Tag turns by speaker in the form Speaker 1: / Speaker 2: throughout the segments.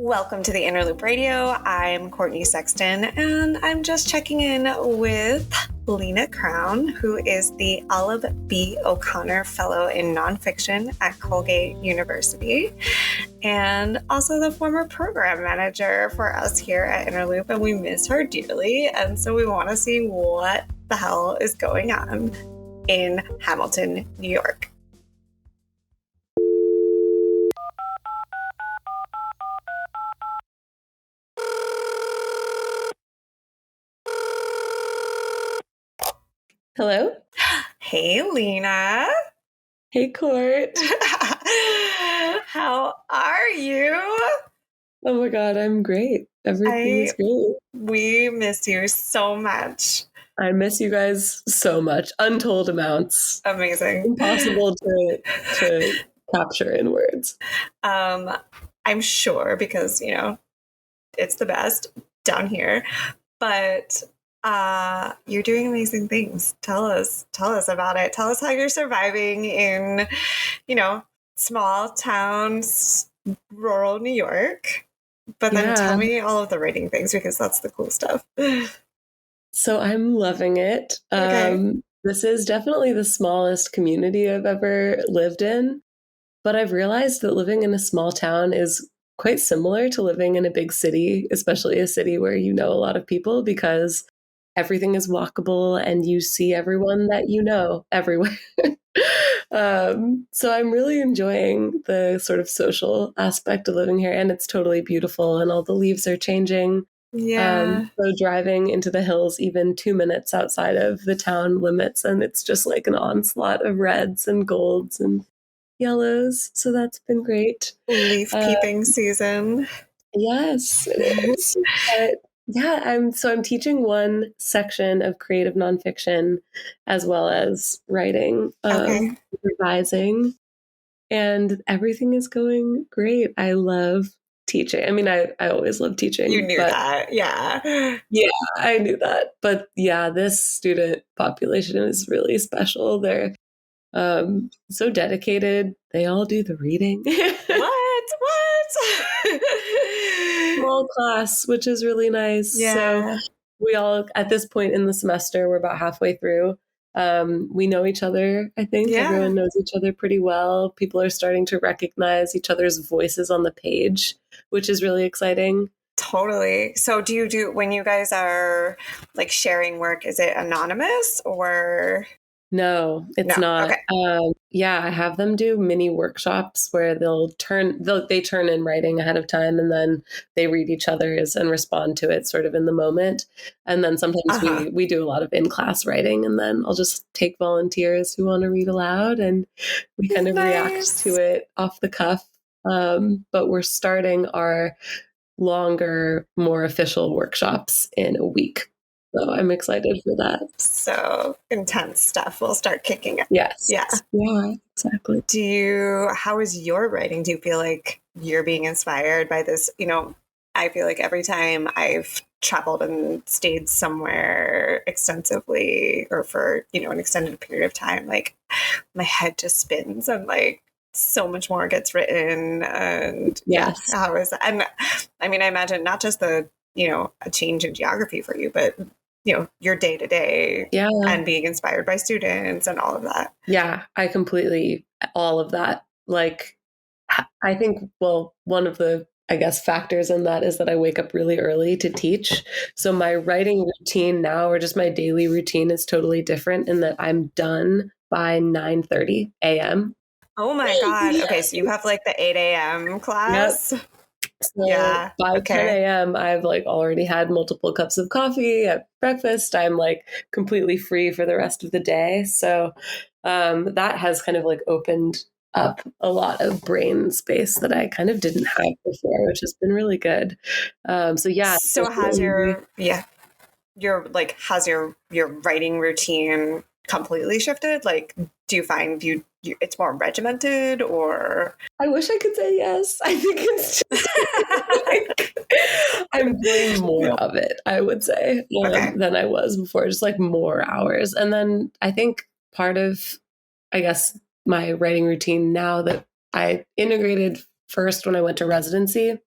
Speaker 1: Welcome to the Inner Loop Radio. I'm Courtney Sexton, and I'm just checking in with Lena Crown, who is the Olive B. O'Connor Fellow in Nonfiction at Colgate University, and also the former program manager for us here at Inner Loop, and we miss her dearly, and so we want to see what the hell is going on in Hamilton, New York.
Speaker 2: Hello?
Speaker 1: Hey, Lena.
Speaker 2: Hey, Court.
Speaker 1: How are you?
Speaker 2: Oh my God, I'm great. Everything is great.
Speaker 1: We miss you so much.
Speaker 2: I miss you guys so much. Untold amounts.
Speaker 1: Amazing.
Speaker 2: Impossible to capture in words.
Speaker 1: I'm sure because, it's the best down here. But you're doing amazing things. Tell us about it. Tell us how you're surviving in, small towns, rural New York. But then tell me all of the writing things because that's the cool stuff.
Speaker 2: So I'm loving it.
Speaker 1: Okay.
Speaker 2: This is definitely the smallest community I've ever lived in. But I've realized that living in a small town is quite similar to living in a big city, especially a city where you know a lot of people, because everything is walkable and you see everyone that you know everywhere. So I'm really enjoying the sort of social aspect of living here, and it's totally beautiful and all the leaves are changing.
Speaker 1: Yeah.
Speaker 2: So driving into the hills even 2 minutes outside of the town limits, and it's just like an onslaught of reds and golds and yellows. So that's been great.
Speaker 1: Leaf peeping season.
Speaker 2: Yes, it is. But yeah, I'm teaching one section of creative nonfiction as well as writing, revising, and everything is going great. I love teaching. I mean, I always love teaching.
Speaker 1: You knew that, yeah.
Speaker 2: Yeah, I knew that. But yeah, this student population is really special. They're so dedicated. They all do the reading.
Speaker 1: What?
Speaker 2: Small class, which is really nice.
Speaker 1: Yeah.
Speaker 2: So we all, at this point in the semester, we're about halfway through. We know each other, I think.
Speaker 1: Yeah.
Speaker 2: Everyone knows each other pretty well. People are starting to recognize each other's voices on the page, which is really exciting.
Speaker 1: Totally. So when you guys are like sharing work, is it anonymous or?
Speaker 2: No, it's not.
Speaker 1: Okay.
Speaker 2: Yeah, I have them do mini workshops where they turn in writing ahead of time, and then they read each other's and respond to it sort of in the moment. And then sometimes we do a lot of in-class writing, and then I'll just take volunteers who want to read aloud, and we kind of react to it off the cuff. But we're starting our longer, more official workshops in a week. So I'm excited for that.
Speaker 1: So intense stuff will start kicking up.
Speaker 2: Yes.
Speaker 1: Yeah.
Speaker 2: Yeah, exactly.
Speaker 1: How is your writing? Do you feel like you're being inspired by this? I feel like every time I've traveled and stayed somewhere extensively or for, an extended period of time, like my head just spins and like so much more gets written. And
Speaker 2: yes.
Speaker 1: How is that? And I mean, I imagine not just the, a change in geography for you, but your day to day and being inspired by students and all of that.
Speaker 2: Yeah, all of that. Like, I think, one of the, I guess, factors in that is that I wake up really early to teach. So my writing routine now, or just my daily routine, is totally different in that I'm done by 9:30 a.m.
Speaker 1: Oh my God. Okay. So you have like the 8 a.m. class?
Speaker 2: Yep. So by 10 a.m., I've like already had multiple cups of coffee at breakfast. I'm like completely free for the rest of the day. So that has kind of like opened up a lot of brain space that I kind of didn't have before, which has been really good.
Speaker 1: So has your writing routine completely shifted? Like, do you find it's more regimented, or?
Speaker 2: I wish I could say yes. I think it's just I'm doing more of it, I would say, than I was before, just like more hours. And then I think part of, I guess, my writing routine now that I integrated first when I went to residency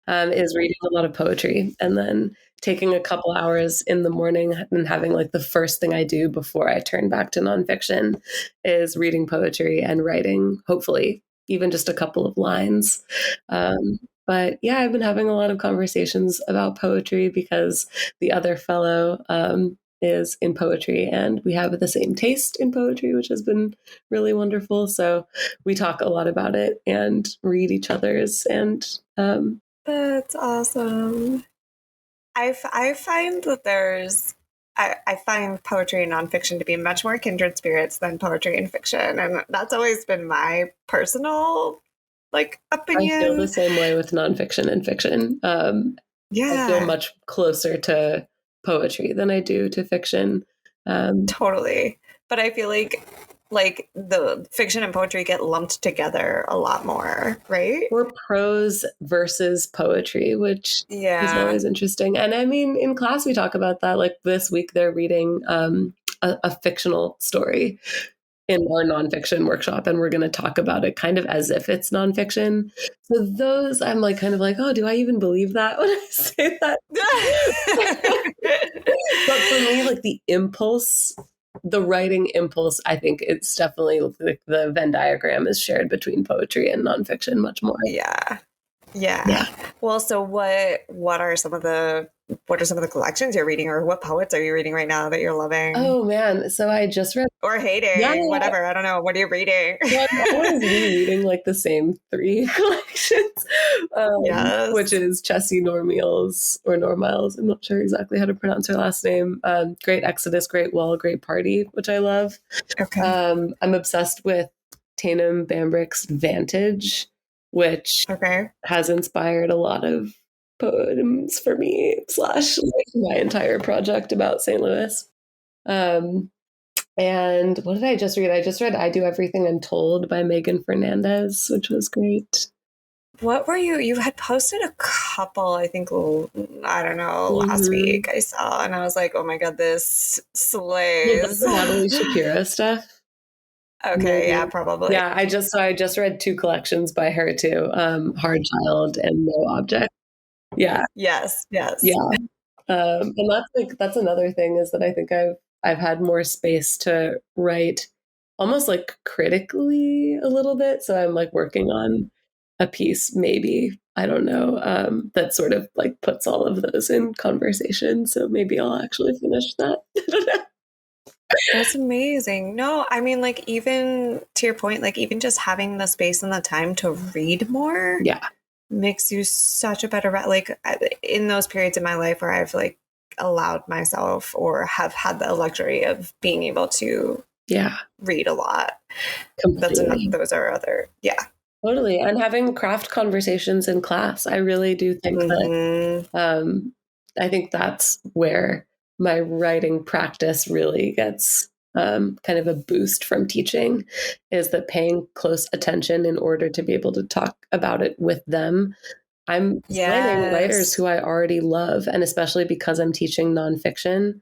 Speaker 2: is reading a lot of poetry and then taking a couple hours in the morning and having like the first thing I do before I turn back to nonfiction is reading poetry and writing, hopefully, even just a couple of lines. But yeah, I've been having a lot of conversations about poetry because the other fellow is in poetry and we have the same taste in poetry, which has been really wonderful. So we talk a lot about it and read each other's and
Speaker 1: that's awesome. I find that I find poetry and nonfiction to be much more kindred spirits than poetry and fiction. And that's always been my personal opinion.
Speaker 2: I feel the same way with nonfiction and fiction. I feel much closer to poetry than I do to fiction.
Speaker 1: Totally. But I feel like the fiction and poetry get lumped together a lot more, right?
Speaker 2: Or prose versus poetry, which is always interesting. And I mean, in class, we talk about that. Like this week, they're reading a fictional story in our nonfiction workshop, and we're going to talk about it kind of as if it's nonfiction. So those, I'm like, kind of like, oh, do I even believe that when I say that? But for me, like the impulse, the writing impulse, I think it's definitely like the Venn diagram is shared between poetry and nonfiction much more.
Speaker 1: Yeah. Well, so what are some of the collections you're reading, or what poets are you reading right now that you're loving?
Speaker 2: Oh man, so I just read
Speaker 1: or hating, whatever. I don't know. What are you reading?
Speaker 2: Well, I'm always rereading like the same 3 collections, which is Chessie Normiles. I'm not sure exactly how to pronounce her last name. Great Exodus, Great Wall, Great Party, which I love.
Speaker 1: Okay.
Speaker 2: I'm obsessed with Tainum Bambrick's Vantage, which has inspired a lot of poems for me / my entire project about St. Louis. And what did I just read? I just read I Do Everything I'm Told by Megan Fernandez, which was great.
Speaker 1: What were you had posted a couple, I think, I don't know, last week I saw, and I was like, oh my God, this slays.
Speaker 2: The Natalie Shapiro stuff.
Speaker 1: Okay, maybe. Yeah, probably.
Speaker 2: Yeah, I just read 2 collections by her too, Hard Child and No Object. Yeah.
Speaker 1: Yes.
Speaker 2: Yeah. And that's another thing is that I think I've had more space to write almost like critically a little bit. So I'm like working on a piece, maybe, I don't know, that sort of like puts all of those in conversation. So maybe I'll actually finish that. I don't know.
Speaker 1: That's amazing. No, I mean, like, even to your point, like, even just having the space and the time to read more makes you such a better, like, in those periods in my life where I've like allowed myself or have had the luxury of being able to read a lot.
Speaker 2: Completely.
Speaker 1: Those are other,
Speaker 2: Totally. And having craft conversations in class, I really do think that I think that's where my writing practice really gets kind of a boost from teaching, is that paying close attention in order to be able to talk about it with them. I'm planning writers who I already love, and especially because I'm teaching nonfiction,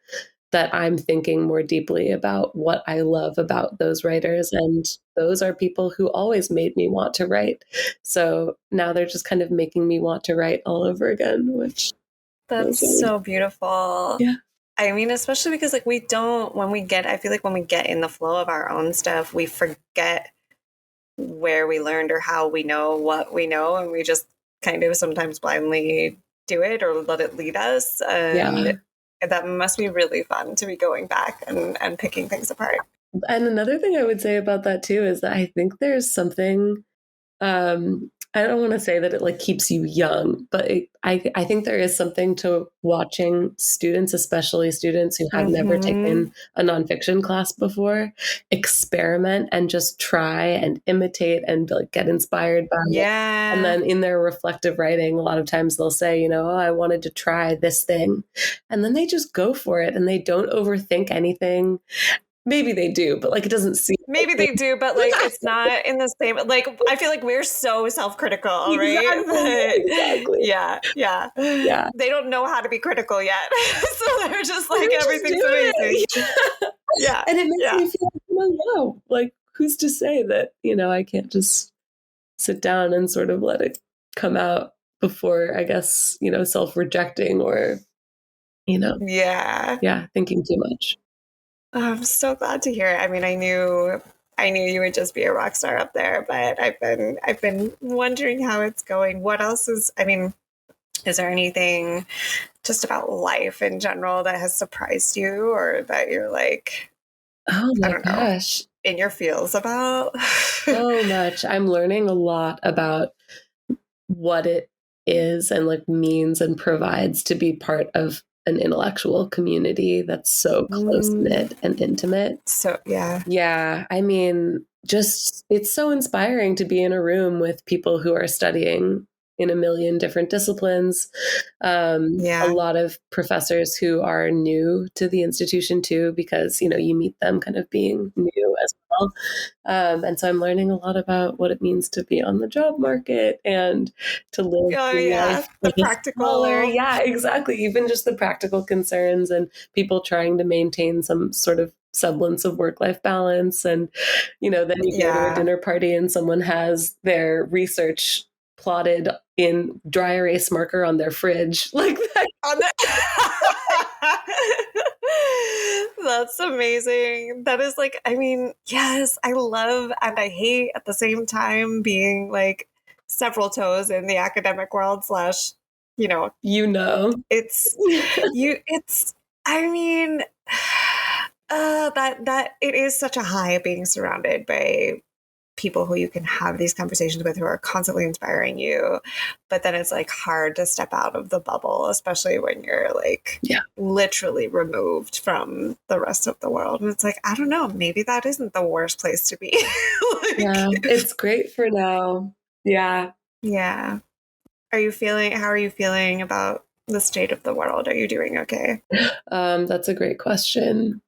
Speaker 2: that I'm thinking more deeply about what I love about those writers. And those are people who always made me want to write. So now they're just kind of making me want to write all over again, which
Speaker 1: that's so beautiful.
Speaker 2: Yeah.
Speaker 1: I mean, especially because like I feel like when we get in the flow of our own stuff, we forget where we learned or how we know what we know. And we just kind of sometimes blindly do it or let it lead us. And that must be really fun to be going back and picking things apart.
Speaker 2: And another thing I would say about that too is that I think there's something, I don't want to say that it like keeps you young, but I think there is something to watching students, especially students who have never taken a nonfiction class before, experiment and just try and imitate and like get inspired by it. And then in their reflective writing, a lot of times they'll say, you know, oh, I wanted to try this thing. And then they just go for it and they don't overthink anything. Maybe they do, but like it doesn't seem.
Speaker 1: Maybe they do, but like it's not in the same. Like I feel like we're so self-critical, right?
Speaker 2: Exactly.
Speaker 1: Yeah. They don't know how to be critical yet, so they're just like everything's amazing. Yeah,
Speaker 2: and it makes me feel like, no, like who's to say that I can't just sit down and sort of let it come out before, I guess, self-rejecting or,
Speaker 1: Yeah.
Speaker 2: thinking too much.
Speaker 1: I'm so glad to hear it. I mean, I knew you would just be a rock star up there, but I've been wondering how it's going. What else is there anything just about life in general that has surprised you or that you're like,
Speaker 2: Oh
Speaker 1: I
Speaker 2: my
Speaker 1: don't know,
Speaker 2: gosh.
Speaker 1: in your feels about?
Speaker 2: So much. I'm learning a lot about what it is and like means and provides to be part of an intellectual community that's so close knit and intimate.
Speaker 1: So, yeah.
Speaker 2: Yeah. I mean, just it's so inspiring to be in a room with people who are studying in a million different disciplines. A lot of professors who are new to the institution too, because, you meet them kind of being new as well. And so I'm learning a lot about what it means to be on the job market and to live life
Speaker 1: The
Speaker 2: as a scholar.
Speaker 1: practical.
Speaker 2: Yeah, exactly. Even just the practical concerns and people trying to maintain some sort of semblance of work-life balance. And, then you go to a dinner party and someone has their research plotted in dry erase marker on their fridge like that.
Speaker 1: That's amazing. That is like, yes, I love and I hate at the same time being like several toes in the academic world / it's that it is such a high being surrounded by people who you can have these conversations with who are constantly inspiring you. But then it's like hard to step out of the bubble, especially when you're like literally removed from the rest of the world. And it's like, I don't know, maybe that isn't the worst place to be.
Speaker 2: It's great for now. Yeah.
Speaker 1: Yeah. How are you feeling about the state of the world? Are you doing okay?
Speaker 2: That's a great question.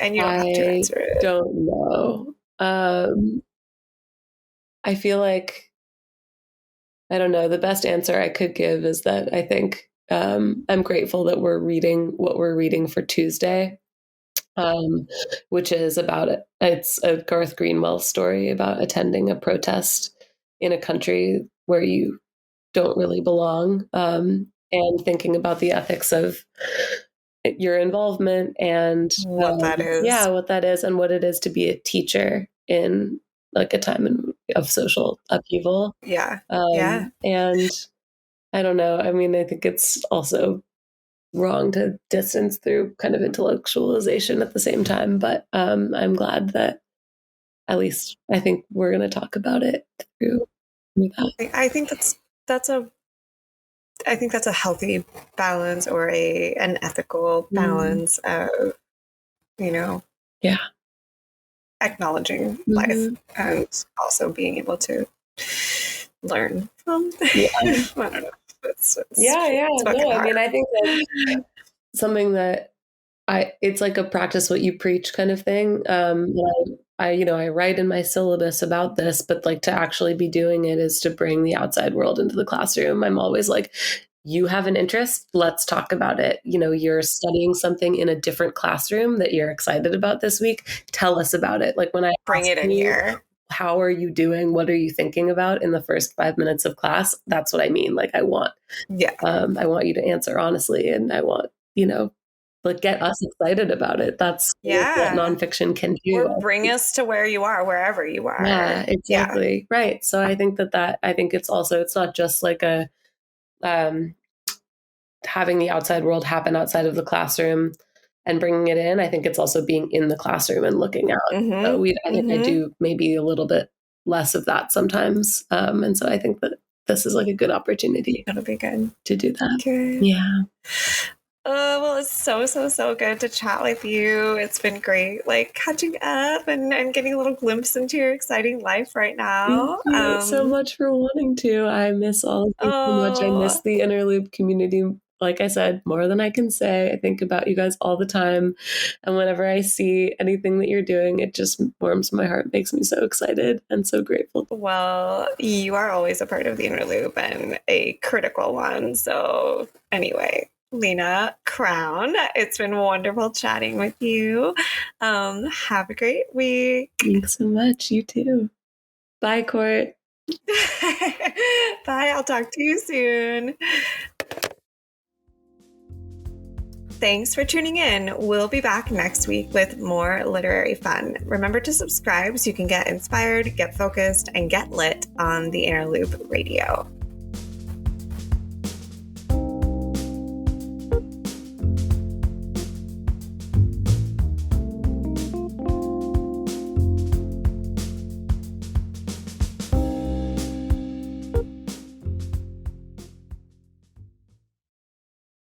Speaker 1: And you don't have to answer it.
Speaker 2: I don't know. I feel like, I don't know, the best answer I could give is that I think I'm grateful that we're reading what we're reading for Tuesday, which is it's a Garth Greenwell story about attending a protest in a country where you don't really belong, and thinking about the ethics of your involvement and
Speaker 1: what that is.
Speaker 2: Yeah, what that is and what it is to be a teacher in like a time of social upheaval.
Speaker 1: Yeah.
Speaker 2: And I don't know. I mean, I think it's also wrong to distance through kind of intellectualization at the same time, but I'm glad that at least I think we're going to talk about it through that.
Speaker 1: I think that's a healthy balance or an ethical balance of, acknowledging life and also being able to learn from. I don't know. It's
Speaker 2: No, I mean, I think that something that it's like a practice what you preach kind of thing. I write in my syllabus about this, but like to actually be doing it is to bring the outside world into the classroom. I'm always like, you have an interest, let's talk about it. You're studying something in a different classroom that you're excited about this week. Tell us about it. Like when I
Speaker 1: bring it in here.
Speaker 2: How are you doing? What are you thinking about in the first 5 minutes of class? That's what I mean. Like I want you to answer honestly, and I want, like get us excited about it. That's what nonfiction can do.
Speaker 1: Or bring us to where you are, wherever you are.
Speaker 2: Yeah, exactly. Yeah. Right. So I think I think it's not just like a, having the outside world happen outside of the classroom and bringing it in. I think it's also being in the classroom and looking out. So I think I do maybe a little bit less of that sometimes. And so I think that this is like a good opportunity.
Speaker 1: That'll be good
Speaker 2: to do that.
Speaker 1: Good.
Speaker 2: Yeah.
Speaker 1: Well, it's so good to chat with you. It's been great, like catching up and getting a little glimpse into your exciting life right now.
Speaker 2: Thank you so much for wanting to. I miss all of you so much. I miss the Interloop community. Like I said, more than I can say. I think about you guys all the time. And whenever I see anything that you're doing, it just warms my heart, makes me so excited and so grateful.
Speaker 1: Well, you are always a part of the Interloop and a critical one. So anyway, Lena Crown, it's been wonderful chatting with you. Have a great week.
Speaker 2: Thanks so much. You too. Bye, Court.
Speaker 1: Bye. I'll talk to you soon. Thanks for tuning in. We'll be back next week with more literary fun. Remember to subscribe so you can get inspired, get focused, and get lit on the Inner Loop Radio.